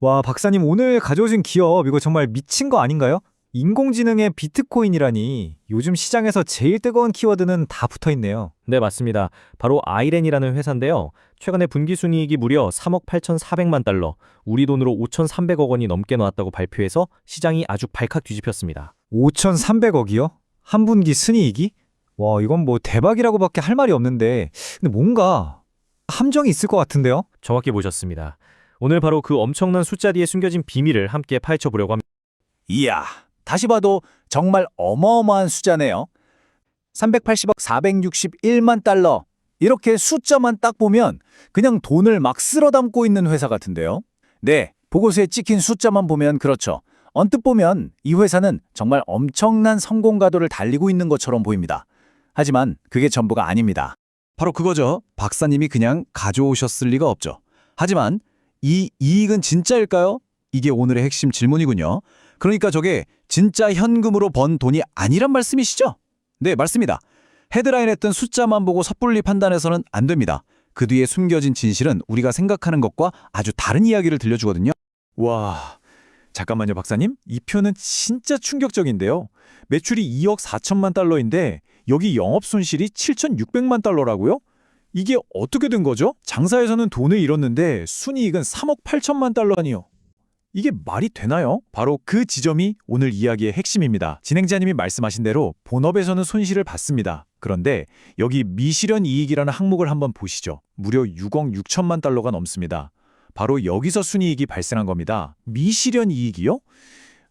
와, 박사님 오늘 가져오신 기업 이거 정말 미친 거 아닌가요? 인공지능의 비트코인이라니 요즘 시장에서 제일 뜨거운 키워드는 다 붙어 있네요. 네, 맞습니다. 바로 아이렌이라는 회사인데요. 최근에 분기순이익이 무려 3억 8,400만 달러, 우리 돈으로 5,300억 원이 넘게 나왔다고 발표해서 시장이 아주 발칵 뒤집혔습니다. 5,300억이요? 한 분기 순이익이? 와, 이건 뭐 대박이라고밖에 할 말이 없는데 근데 뭔가 함정이 있을 것 같은데요? 정확히 보셨습니다. 오늘 바로 그 엄청난 숫자 뒤에 숨겨진 비밀을 함께 파헤쳐 보려고 합니다. 이야, 다시 봐도 정말 어마어마한 숫자네요. 380억 461만 달러. 이렇게 숫자만 딱 보면 그냥 돈을 막 쓸어 담고 있는 회사 같은데요. 네, 보고서에 찍힌 숫자만 보면 그렇죠. 언뜻 보면 이 회사는 정말 엄청난 성공 가도를 달리고 있는 것처럼 보입니다. 하지만 그게 전부가 아닙니다. 바로 그거죠. 박사님이 그냥 가져오셨을 리가 없죠. 하지만 이 이익은 진짜일까요? 이게 오늘의 핵심 질문이군요. 그러니까 저게 진짜 현금으로 번 돈이 아니란 말씀이시죠? 네, 맞습니다. 헤드라인에 뜬 숫자만 보고 섣불리 판단해서는 안 됩니다. 그 뒤에 숨겨진 진실은 우리가 생각하는 것과 아주 다른 이야기를 들려주거든요. 와, 잠깐만요, 박사님. 이 표는 진짜 충격적인데요. 매출이 2억 4천만 달러인데 여기 영업 손실이 7,600만 달러라고요? 이게 어떻게 된 거죠? 장사에서는 돈을 잃었는데 순이익은 3억 8천만 달러라니요. 이게 말이 되나요? 바로 그 지점이 오늘 이야기의 핵심입니다. 진행자님이 말씀하신 대로 본업에서는 손실을 봤습니다. 그런데 여기 미실현 이익이라는 항목을 한번 보시죠. 무려 6억 6천만 달러가 넘습니다. 바로 여기서 순이익이 발생한 겁니다. 미실현 이익이요?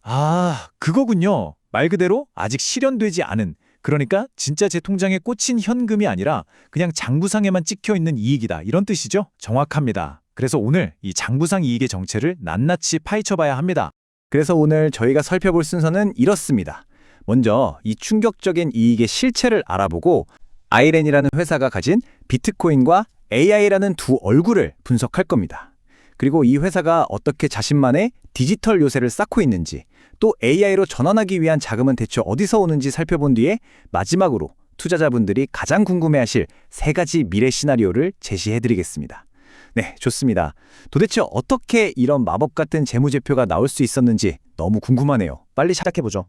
아, 그거군요. 말 그대로 아직 실현되지 않은, 그러니까 진짜 제 통장에 꽂힌 현금이 아니라 그냥 장부상에만 찍혀 있는 이익이다. 이런 뜻이죠? 정확합니다. 그래서 오늘 이 장부상 이익의 정체를 낱낱이 파헤쳐봐야 합니다. 그래서 오늘 저희가 살펴볼 순서는 이렇습니다. 먼저 이 충격적인 이익의 실체를 알아보고 아이렌이라는 회사가 가진 비트코인과 AI라는 두 얼굴을 분석할 겁니다. 그리고 이 회사가 어떻게 자신만의 디지털 요새를 쌓고 있는지, 또 AI로 전환하기 위한 자금은 대체 어디서 오는지 살펴본 뒤에 마지막으로 투자자분들이 가장 궁금해하실 세 가지 미래 시나리오를 제시해드리겠습니다. 네, 좋습니다. 도대체 어떻게 이런 마법 같은 재무제표가 나올 수 있었는지 너무 궁금하네요. 빨리 시작해보죠.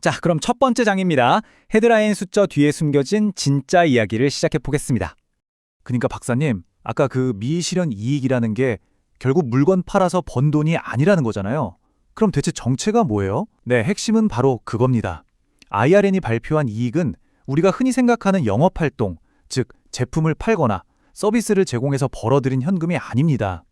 자, 그럼 첫 번째 장입니다. 헤드라인 숫자 뒤에 숨겨진 진짜 이야기를 시작해보겠습니다. 그러니까 박사님, 아까 그 미실현 이익이라는 게 결국 물건 팔아서 번 돈이 아니라는 거잖아요. 그럼 대체 정체가 뭐예요? 네, 핵심은 바로 그겁니다. IRN이 발표한 이익은 우리가 흔히 생각하는 영업활동, 즉 제품을 팔거나 서비스를 제공해서 벌어들인 현금이 아닙니다.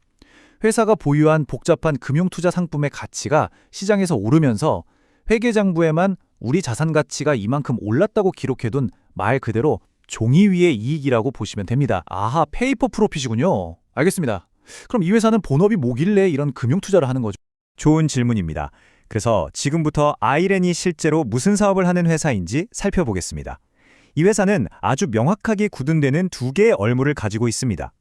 회사가 보유한 복잡한 금융투자 상품의 가치가 시장에서 오르면서 회계장부에만 우리 자산 가치가 이만큼 올랐다고 기록해둔 말 그대로 종이 위의 이익이라고 보시면 됩니다. 아하, 페이퍼 프로핏이군요. 알겠습니다. 그럼 이 회사는 본업이 뭐길래 이런 금융투자를 하는 거죠? 좋은 질문입니다. 그래서 지금부터 아이렌이 실제로 무슨 사업을 하는 회사인지 살펴보겠습니다. 이 회사는 아주 명확하게 구분되는 두 개의 얼물을 가지고 있습니다.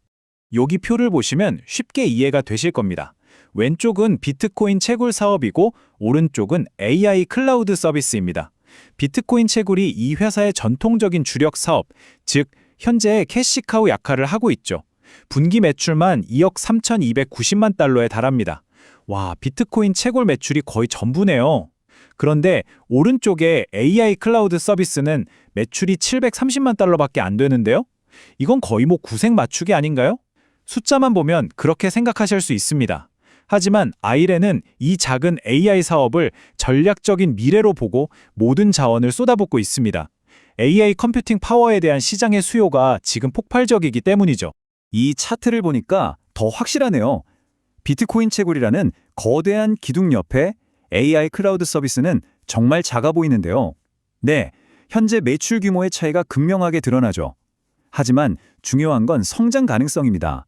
여기 표를 보시면 쉽게 이해가 되실 겁니다. 왼쪽은 비트코인 채굴 사업이고 오른쪽은 AI 클라우드 서비스입니다. 비트코인 채굴이 이 회사의 전통적인 주력 사업, 즉 현재 캐시카우 역할을 하고 있죠. 분기 매출만 2억 3,290만 달러에 달합니다. 와, 비트코인 채굴 매출이 거의 전부네요. 그런데 오른쪽에 AI 클라우드 서비스는 매출이 730만 달러밖에 안 되는데요? 이건 거의 뭐 구색 맞추기 아닌가요? 숫자만 보면 그렇게 생각하실 수 있습니다. 하지만 아이렌은 이 작은 AI 사업을 전략적인 미래로 보고 모든 자원을 쏟아붓고 있습니다. AI 컴퓨팅 파워에 대한 시장의 수요가 지금 폭발적이기 때문이죠. 이 차트를 보니까 더 확실하네요. 비트코인 채굴이라는 거대한 기둥 옆에 AI 클라우드 서비스는 정말 작아 보이는데요. 네, 현재 매출 규모의 차이가 극명하게 드러나죠. 하지만 중요한 건 성장 가능성입니다.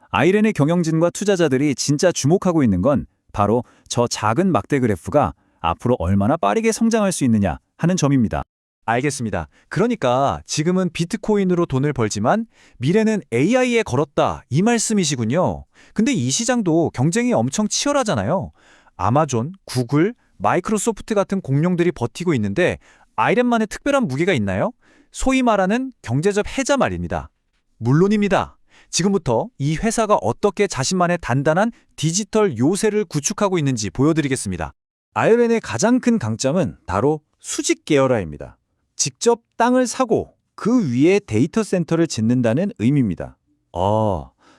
아이렌의 경영진과 투자자들이 진짜 주목하고 있는 건 바로 저 작은 막대 그래프가 앞으로 얼마나 빠르게 성장할 수 있느냐 하는 점입니다. 알겠습니다. 그러니까 지금은 비트코인으로 돈을 벌지만 미래는 AI에 걸었다 이 말씀이시군요. 근데 이 시장도 경쟁이 엄청 치열하잖아요. 아마존, 구글, 마이크로소프트 같은 공룡들이 버티고 있는데 아이렌만의 특별한 무게가 있나요? 소위 말하는 경제적 해자 말입니다. 물론입니다. 지금부터 이 회사가 어떻게 자신만의 단단한 디지털 요새를 구축하고 있는지 보여드리겠습니다. 아이렌의 가장 큰 강점은 바로 수직 계열화입니다. 직접 땅을 사고 그 위에 데이터 센터를 짓는다는 의미입니다.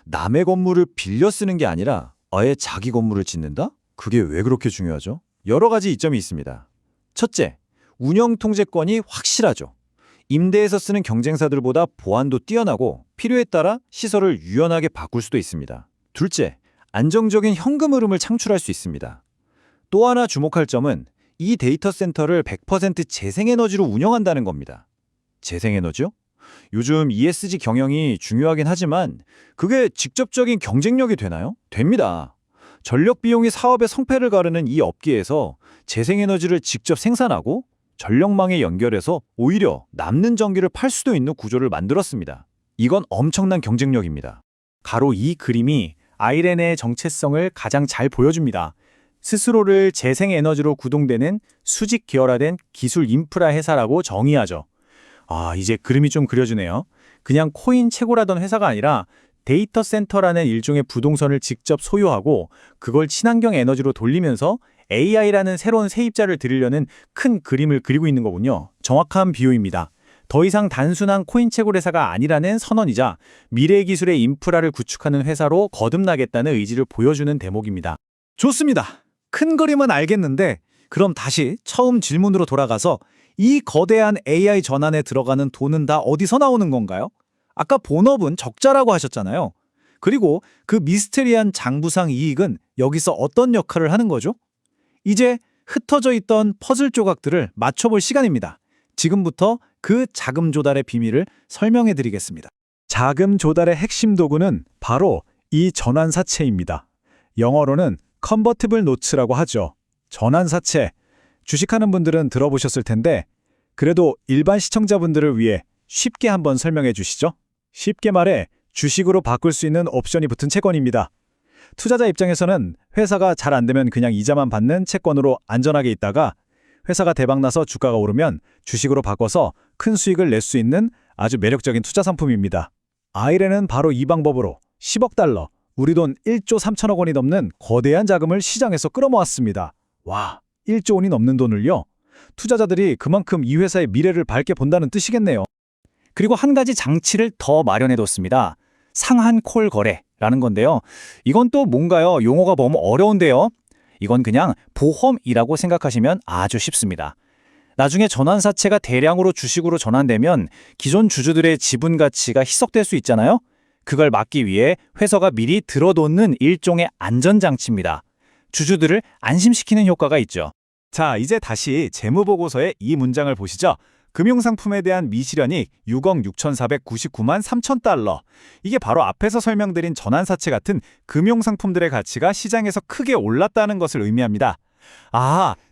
남의 건물을 빌려 쓰는 게 아니라 아예 자기 건물을 짓는다? 그게 왜 그렇게 중요하죠? 여러 가지 이점이 있습니다. 첫째, 운영 통제권이 확실하죠. 임대에서 쓰는 경쟁사들보다 보안도 뛰어나고 필요에 따라 시설을 유연하게 바꿀 수도 있습니다. 둘째, 안정적인 현금 흐름을 창출할 수 있습니다. 또 하나 주목할 점은 이 데이터 센터를 100% 재생에너지로 운영한다는 겁니다. 재생에너지요? 요즘 ESG 경영이 중요하긴 하지만 그게 직접적인 경쟁력이 되나요? 됩니다. 전력 비용이 사업의 성패를 가르는 이 업계에서 재생에너지를 직접 생산하고 전력망에 연결해서 오히려 남는 전기를 팔 수도 있는 구조를 만들었습니다. 이건 엄청난 경쟁력입니다. 가로 이 그림이 아이렌의 정체성을 가장 잘 보여줍니다. 스스로를 재생에너지로 구동되는 수직 계열화된 기술 인프라 회사라고 정의하죠. 이제 그림이 좀 그려지네요. 그냥 코인 채굴하던 회사가 아니라 데이터 센터라는 일종의 부동산을 직접 소유하고 그걸 친환경 에너지로 돌리면서 AI라는 새로운 세입자를 들이려는 큰 그림을 그리고 있는 거군요. 정확한 비유입니다. 더 이상 단순한 코인 채굴 회사가 아니라는 선언이자 미래 기술의 인프라를 구축하는 회사로 거듭나겠다는 의지를 보여주는 대목입니다. 좋습니다. 큰 그림은 알겠는데 그럼 다시 처음 질문으로 돌아가서 이 거대한 AI 전환에 들어가는 돈은 다 어디서 나오는 건가요? 아까 본업은 적자라고 하셨잖아요. 그리고 그 미스테리한 장부상 이익은 여기서 어떤 역할을 하는 거죠? 이제 흩어져 있던 퍼즐 조각들을 맞춰볼 시간입니다. 지금부터 그 자금 조달의 비밀을 설명해 드리겠습니다. 자금 조달의 핵심 도구는 바로 이 전환사채입니다. 영어로는 컨버티블 노츠라고 하죠. 전환사채. 주식하는 분들은 들어보셨을 텐데 그래도 일반 시청자분들을 위해 쉽게 한번 설명해 주시죠. 쉽게 말해 주식으로 바꿀 수 있는 옵션이 붙은 채권입니다. 투자자 입장에서는 회사가 잘 안 되면 그냥 이자만 받는 채권으로 안전하게 있다가 회사가 대박나서 주가가 오르면 주식으로 바꿔서 큰 수익을 낼 수 있는 아주 매력적인 투자 상품입니다. 아이렌은 바로 이 방법으로 10억 달러, 우리 돈 1조 3천억 원이 넘는 거대한 자금을 시장에서 끌어모았습니다. 와, 1조 원이 넘는 돈을요? 투자자들이 그만큼 이 회사의 미래를 밝게 본다는 뜻이겠네요. 그리고 한 가지 장치를 더 마련해뒀습니다. 상한 콜 거래라는 건데요. 이건 또 뭔가요? 용어가 너무 어려운데요. 이건 그냥 보험이라고 생각하시면 아주 쉽습니다. 나중에 전환사채가 대량으로 주식으로 전환되면 기존 주주들의 지분 가치가 희석될 수 있잖아요. 그걸 막기 위해 회사가 미리 들어놓는 일종의 안전장치입니다. 주주들을 안심시키는 효과가 있죠. 자, 이제 다시 재무보고서의 이 문장을 보시죠. 금융상품에 대한 미실현익 6억 6,499만 3천 달러. 이게 바로 앞에서 설명드린 전환사채 같은 금융상품들의 가치가 시장에서 크게 올랐다는 것을 의미합니다.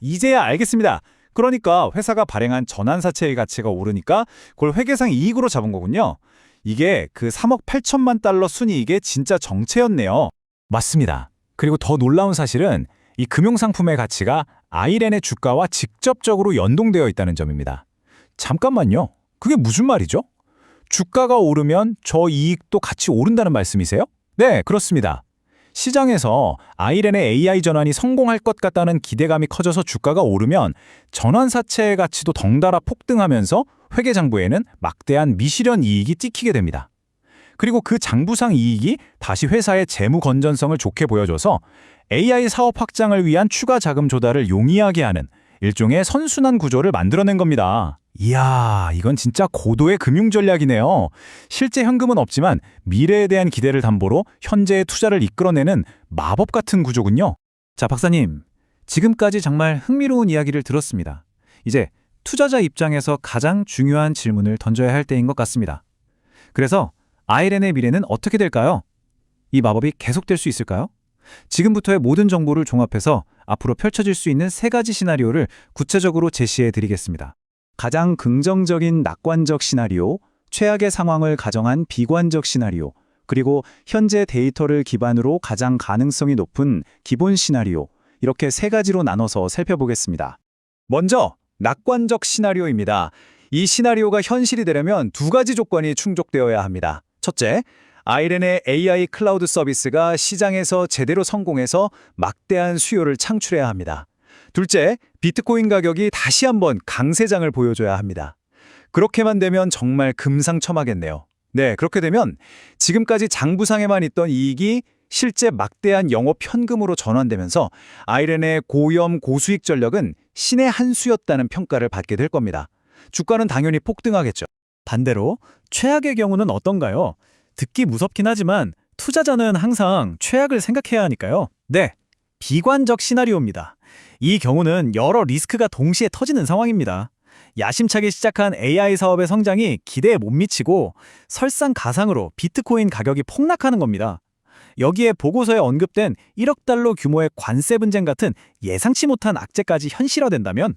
이제야 알겠습니다. 그러니까 회사가 발행한 전환사채의 가치가 오르니까 그걸 회계상 이익으로 잡은 거군요. 이게 그 3억 8천만 달러 순이익의 진짜 정체였네요. 맞습니다. 그리고 더 놀라운 사실은 이 금융상품의 가치가 아이렌의 주가와 직접적으로 연동되어 있다는 점입니다. 잠깐만요. 그게 무슨 말이죠? 주가가 오르면 저 이익도 같이 오른다는 말씀이세요? 네, 그렇습니다. 시장에서 아이렌의 AI 전환이 성공할 것 같다는 기대감이 커져서 주가가 오르면 전환사채의 가치도 덩달아 폭등하면서 회계장부에는 막대한 미실현 이익이 찍히게 됩니다. 그리고 그 장부상 이익이 다시 회사의 재무 건전성을 좋게 보여줘서 AI 사업 확장을 위한 추가 자금 조달을 용이하게 하는 일종의 선순환 구조를 만들어낸 겁니다. 이야, 이건 진짜 고도의 금융 전략이네요. 실제 현금은 없지만 미래에 대한 기대를 담보로 현재의 투자를 이끌어내는 마법 같은 구조군요. 자, 박사님. 지금까지 정말 흥미로운 이야기를 들었습니다. 이제 투자자 입장에서 가장 중요한 질문을 던져야 할 때인 것 같습니다. 그래서 아이렌의 미래는 어떻게 될까요? 이 마법이 계속될 수 있을까요? 지금부터의 모든 정보를 종합해서 앞으로 펼쳐질 수 있는 3가지 시나리오를 구체적으로 제시해 드리겠습니다. 가장 긍정적인 낙관적 시나리오, 최악의 상황을 가정한 비관적 시나리오, 그리고 현재 데이터를 기반으로 가장 가능성이 높은 기본 시나리오, 이렇게 3가지로 나눠서 살펴보겠습니다. 먼저 낙관적 시나리오입니다. 이 시나리오가 현실이 되려면 2가지 조건이 충족되어야 합니다. 첫째, 아이렌의 AI 클라우드 서비스가 시장에서 제대로 성공해서 막대한 수요를 창출해야 합니다. 둘째, 비트코인 가격이 다시 한번 강세장을 보여줘야 합니다. 그렇게만 되면 정말 금상첨화겠네요. 네, 그렇게 되면 지금까지 장부상에만 있던 이익이 실제 막대한 영업 현금으로 전환되면서 아이렌의 고위험 고수익 전력은 신의 한 수였다는 평가를 받게 될 겁니다. 주가는 당연히 폭등하겠죠. 반대로 최악의 경우는 어떤가요? 듣기 무섭긴 하지만 투자자는 항상 최악을 생각해야 하니까요. 네, 비관적 시나리오입니다. 이 경우는 여러 리스크가 동시에 터지는 상황입니다. 야심차게 시작한 AI 사업의 성장이 기대에 못 미치고 설상가상으로 비트코인 가격이 폭락하는 겁니다. 여기에 보고서에 언급된 1억 달러 규모의 관세 분쟁 같은 예상치 못한 악재까지 현실화된다면,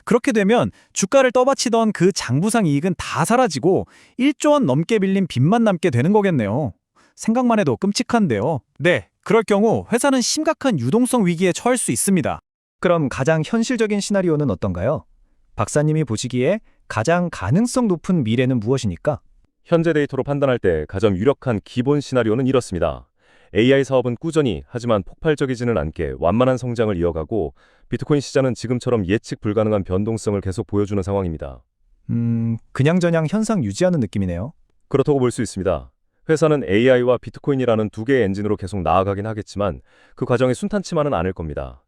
그렇게 되면 주가를 떠받치던 그 장부상 이익은 다 사라지고 1조 원 넘게 빌린 빚만 남게 되는 거겠네요. 생각만 해도 끔찍한데요. 네, 그럴 경우 회사는 심각한 유동성 위기에 처할 수 있습니다. 그럼 가장 현실적인 시나리오는 어떤가요? 박사님이 보시기에 가장 가능성 높은 미래는 무엇입니까? 현재 데이터로 판단할 때 가장 유력한 기본 시나리오는 이렇습니다. AI 사업은 꾸준히 하지만 폭발적이지는 않게 완만한 성장을 이어가고 비트코인 시장은 지금처럼 예측 불가능한 변동성을 계속 보여주는 상황입니다. 그냥저냥 현상 유지하는 느낌이네요. 그렇다고 볼 수 있습니다. 회사는 AI와 비트코인이라는 두 개의 엔진으로 계속 나아가긴 하겠지만 그 과정이 순탄치만은 않을 겁니다.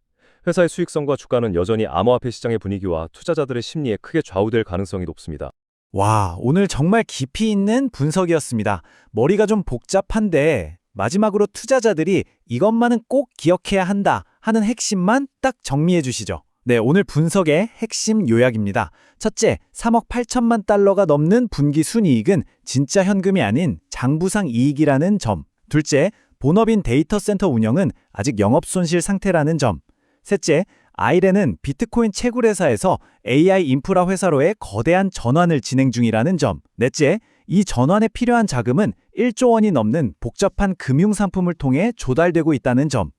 회사의 수익성과 주가는 여전히 암호화폐 시장의 분위기와 투자자들의 심리에 크게 좌우될 가능성이 높습니다. 와, 오늘 정말 깊이 있는 분석이었습니다. 머리가 좀 복잡한데 마지막으로 투자자들이 이것만은 꼭 기억해야 한다 하는 핵심만 딱 정리해 주시죠. 네, 오늘 분석의 핵심 요약입니다. 첫째, 3억 8천만 달러가 넘는 분기 순이익은 진짜 현금이 아닌 장부상 이익이라는 점. 둘째, 본업인 데이터 센터 운영은 아직 영업손실 상태라는 점. 셋째, 아이렌은 비트코인 채굴회사에서 AI 인프라 회사로의 거대한 전환을 진행 중이라는 점. 넷째, 이 전환에 필요한 자금은 1조 원이 넘는 복잡한 금융상품을 통해 조달되고 있다는 점.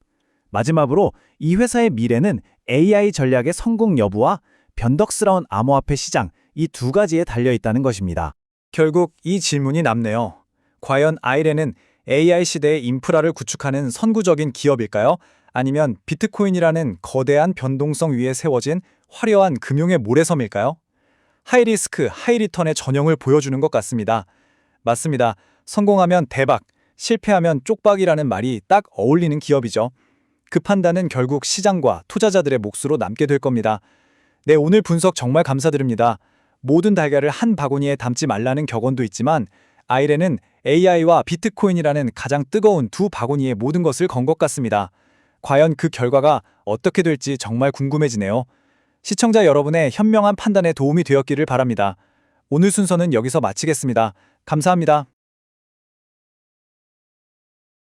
마지막으로 이 회사의 미래는 AI 전략의 성공 여부와 변덕스러운 암호화폐 시장, 이 두 가지에 달려있다는 것입니다. 결국 이 질문이 남네요. 과연 아이렌은 AI 시대의 인프라를 구축하는 선구적인 기업일까요? 아니면 비트코인이라는 거대한 변동성 위에 세워진 화려한 금융의 모래섬일까요? 하이리스크, 하이리턴의 전형을 보여주는 것 같습니다. 맞습니다. 성공하면 대박, 실패하면 쪽박이라는 말이 딱 어울리는 기업이죠. 그 판단은 결국 시장과 투자자들의 몫으로 남게 될 겁니다. 네, 오늘 분석 정말 감사드립니다. 모든 달걀을 한 바구니에 담지 말라는 격언도 있지만 아이렌은 AI와 비트코인이라는 가장 뜨거운 두 바구니에 모든 것을 건 것 같습니다. 과연 그 결과가 어떻게 될지 정말 궁금해지네요. 시청자 여러분의 현명한 판단에 도움이 되었기를 바랍니다. 오늘 순서는 여기서 마치겠습니다. 감사합니다.